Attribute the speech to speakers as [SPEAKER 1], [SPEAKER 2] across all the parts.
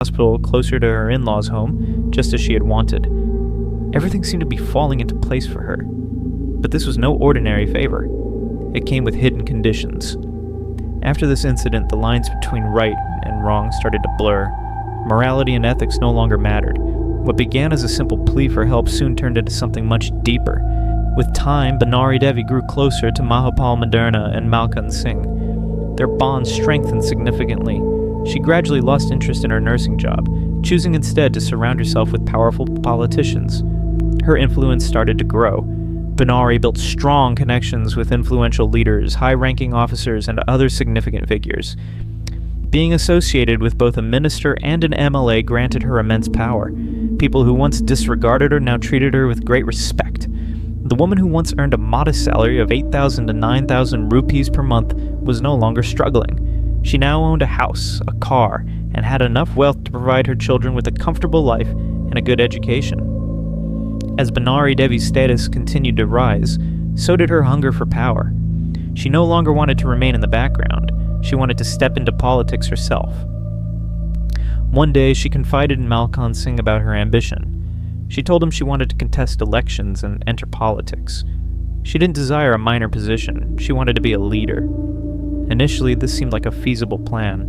[SPEAKER 1] hospital closer to her in-laws' home, just as she had wanted. Everything seemed to be falling into place for her. But this was no ordinary favor. It came with hidden conditions. After this incident, the lines between right and wrong started to blur. Morality and ethics no longer mattered. What began as a simple plea for help soon turned into something much deeper. With time, Bhanwari Devi grew closer to Mahipal Maderna and Malkhan Singh. Their bond strengthened significantly. She gradually lost interest in her nursing job, choosing instead to surround herself with powerful politicians. Her influence started to grow. Bhanwari built strong connections with influential leaders, high-ranking officers, and other significant figures. Being associated with both a minister and an MLA granted her immense power. People who once disregarded her now treated her with great respect. The woman who once earned a modest salary of 8,000 to 9,000 rupees per month was no longer struggling. She now owned a house, a car, and had enough wealth to provide her children with a comfortable life and a good education. As Bhanwari Devi's status continued to rise, so did her hunger for power. She no longer wanted to remain in the background. She wanted to step into politics herself. One day, she confided in Malkhan Singh about her ambition. She told him she wanted to contest elections and enter politics. She didn't desire a minor position. She wanted to be a leader. Initially, this seemed like a feasible plan.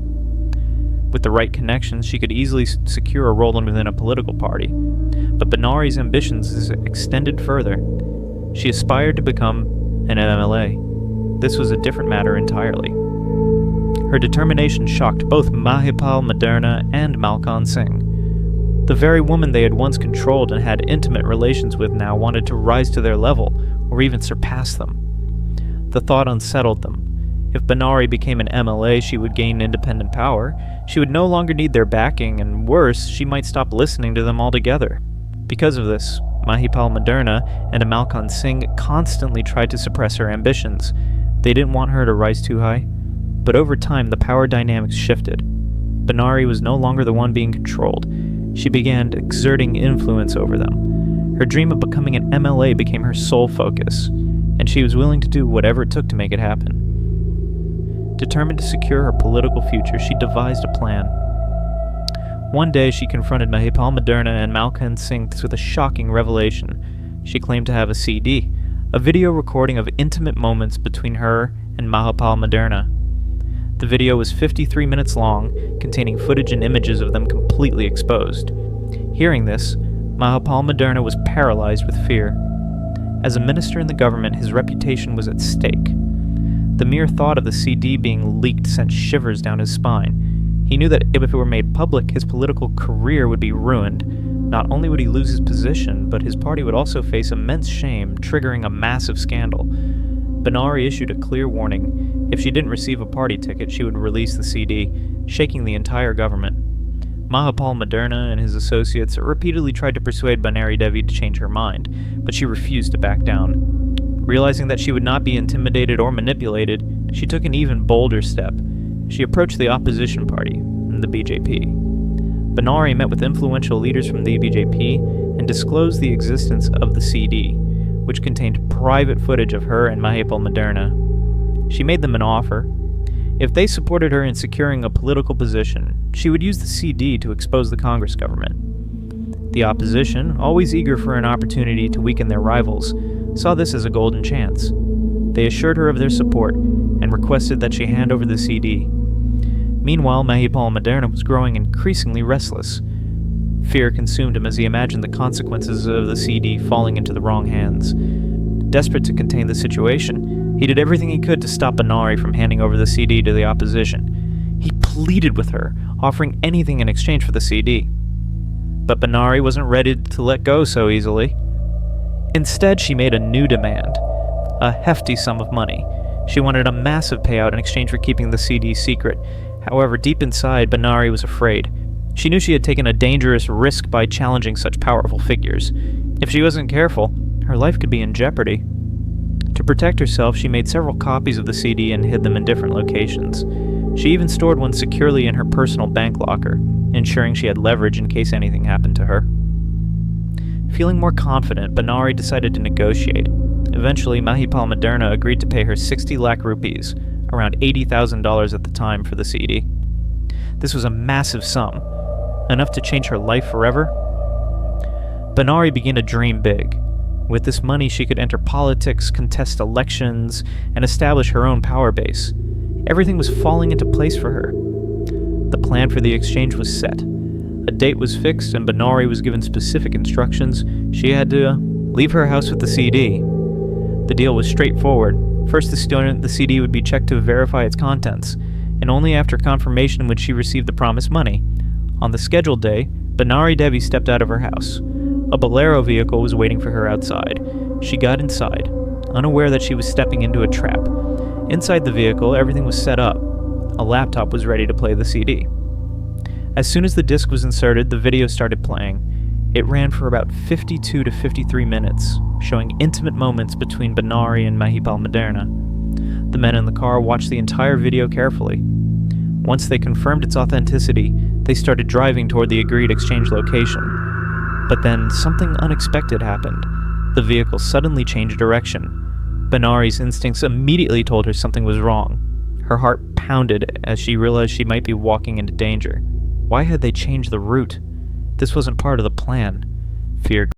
[SPEAKER 1] With the right connections, she could easily secure a role within a political party. But Bhanwari's ambitions extended further. She aspired to become an MLA. This was a different matter entirely. Her determination shocked both Mahipal Maderna and Malkhan Singh. The very woman they had once controlled and had intimate relations with now wanted to rise to their level, or even surpass them. The thought unsettled them. If Bhanwari became an MLA, she would gain independent power. She would no longer need their backing, and worse, she might stop listening to them altogether. Because of this, Mahipal Maderna and Malkhan Singh constantly tried to suppress her ambitions. They didn't want her to rise too high. But over time, the power dynamics shifted. Bhanwari was no longer the one being controlled. She began exerting influence over them. Her dream of becoming an MLA became her sole focus, and she was willing to do whatever it took to make it happen. Determined to secure her political future, she devised a plan. One day, she confronted Mahipal Maderna and Malkhan Singh with a shocking revelation. She claimed to have a CD, a video recording of intimate moments between her and Mahipal Maderna. The video was 53 minutes long, containing footage and images of them completely exposed. Hearing this, Mahipal Maderna was paralyzed with fear. As a minister in the government, his reputation was at stake. The mere thought of the CD being leaked sent shivers down his spine. He knew that if it were made public, his political career would be ruined. Not only would he lose his position, but his party would also face immense shame, triggering a massive scandal. Bhanwari issued a clear warning. If she didn't receive a party ticket, she would release the CD, shaking the entire government. Mahipal Maderna and his associates repeatedly tried to persuade Bhanwari Devi to change her mind, but she refused to back down. Realizing that she would not be intimidated or manipulated, she took an even bolder step. She approached the opposition party, the BJP. Bhanwari met with influential leaders from the BJP and disclosed the existence of the CD, which contained private footage of her and Mahipal Maderna. She made them an offer. If they supported her in securing a political position, she would use the CD to expose the Congress government. The opposition, always eager for an opportunity to weaken their rivals, saw this as a golden chance. They assured her of their support and requested that she hand over the CD. Meanwhile, Mahipal Maderna was growing increasingly restless. Fear consumed him as he imagined the consequences of the CD falling into the wrong hands. Desperate to contain the situation, he did everything he could to stop Bhanwari from handing over the CD to the opposition. He pleaded with her, offering anything in exchange for the CD. But Bhanwari wasn't ready to let go so easily. Instead, she made a new demand, a hefty sum of money. She wanted a massive payout in exchange for keeping the CD secret. However, deep inside, Bhanwari was afraid. She knew she had taken a dangerous risk by challenging such powerful figures. If she wasn't careful, her life could be in jeopardy. To protect herself, she made several copies of the CD and hid them in different locations. She even stored one securely in her personal bank locker, ensuring she had leverage in case anything happened to her. Feeling more confident, Bhanwari decided to negotiate. Eventually, Mahipal Maderna agreed to pay her 60 lakh rupees, around $80,000 at the time, for the CD. This was a massive sum, enough to change her life forever? Bhanwari began to dream big. With this money, she could enter politics, contest elections, and establish her own power base. Everything was falling into place for her. The plan for the exchange was set. A date was fixed, and Bhanwari was given specific instructions. She had to leave her house with the CD. The deal was straightforward. First, the CD would be checked to verify its contents, and only after confirmation would she receive the promised money. On the scheduled day, Bhanwari Devi stepped out of her house. A Bolero vehicle was waiting for her outside. She got inside, unaware that she was stepping into a trap. Inside the vehicle, everything was set up. A laptop was ready to play the CD. As soon as the disc was inserted, the video started playing. It ran for about 52 to 53 minutes, showing intimate moments between Bhanwari and Mahipal Maderna. The men in the car watched the entire video carefully. Once they confirmed its authenticity, they started driving toward the agreed exchange location. But then something unexpected happened. The vehicle suddenly changed direction. Bhanwari's instincts immediately told her something was wrong. Her heart pounded as she realized she might be walking into danger. Why had they changed the route? This wasn't part of the plan. Fear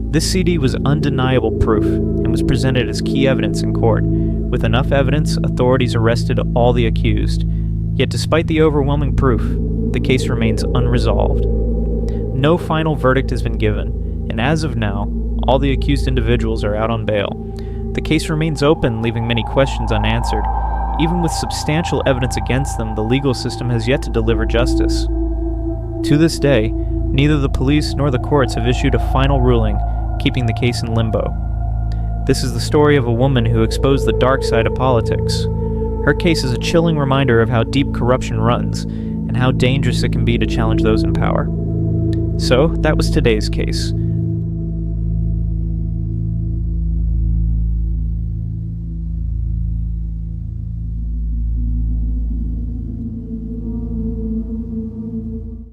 [SPEAKER 1] This CD was undeniable proof and was presented as key evidence in court. With enough evidence, authorities arrested all the accused. Yet despite the overwhelming proof, the case remains unresolved. No final verdict has been given, and as of now, all the accused individuals are out on bail. The case remains open, leaving many questions unanswered. Even with substantial evidence against them, the legal system has yet to deliver justice. To this day, neither the police nor the courts have issued a final ruling, keeping the case in limbo. This is the story of a woman who exposed the dark side of politics. Her case is a chilling reminder of how deep corruption runs, and how dangerous it can be to challenge those in power. So, that was today's case.